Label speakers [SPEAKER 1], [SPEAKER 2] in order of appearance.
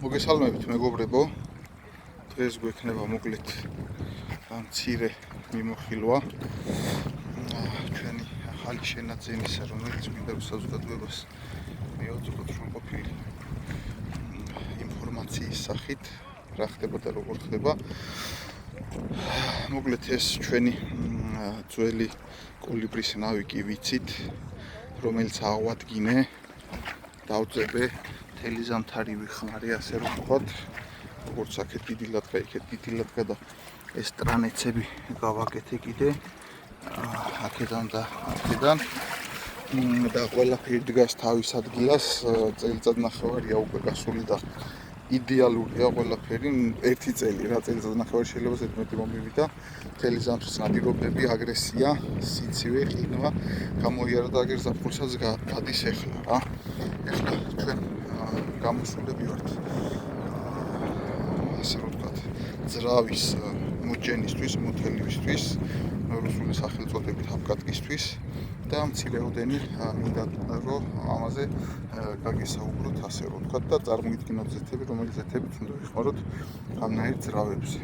[SPEAKER 1] მოგესალმებით მეგობრებო, დღეს გვექნება მოკლედ მცირე მიმოხილვა ჩვენი ახალი შენაძენისა, რომელიც მინდა საზოგადოებას მიაწოდოთ სრულყოფილი ინფორმაციის სახით, რა ხდება და როგორ ხდება. მოკლედ ეს ჩვენი ძველი კოლიბრის ნავი კი ვიცით, რომელიც აღვადგინე, დავწებე მთელი ზამთარი ვიხმარე, ასე რომ ვთქვათ, როგორც აქეთ დიდი ლატყა, იქეთ დიდი ლატყა და ეს ტრანეცები გავაკეთე კიდე აქედან და აქედან და ყველაფერი დგას თავის ადგილას, წელიწადნახევარია უკვე გასული და იდეალურია ყველაფერი, ერთი წელი რა წელიწადნახევარი შეიძლება ზედმეტი მომივიდა, მთელი ზამთრის ნადირობები, აგრესია, სიცივე, ყინვა გამოიარა და აგერ ზაფხულსაც გადის ეხლა რა. ეხლა ჩვენ გამოსულები ვართ ასე რომ ვთქვათ, ძრავის მოჯენისთვის, მოთელივისთვის, რუსული სახელწოდებით აფკატკისთვის და მცირეოდენი მინდა რომ ამაზე გაგესაუბროთ, ასე რომ ვთქვათ და წარმოვიდგინოთ ზეთები, რომელიც ზეთებიც უნდა ვიხმაროთ ამნაირ ძრავებზე.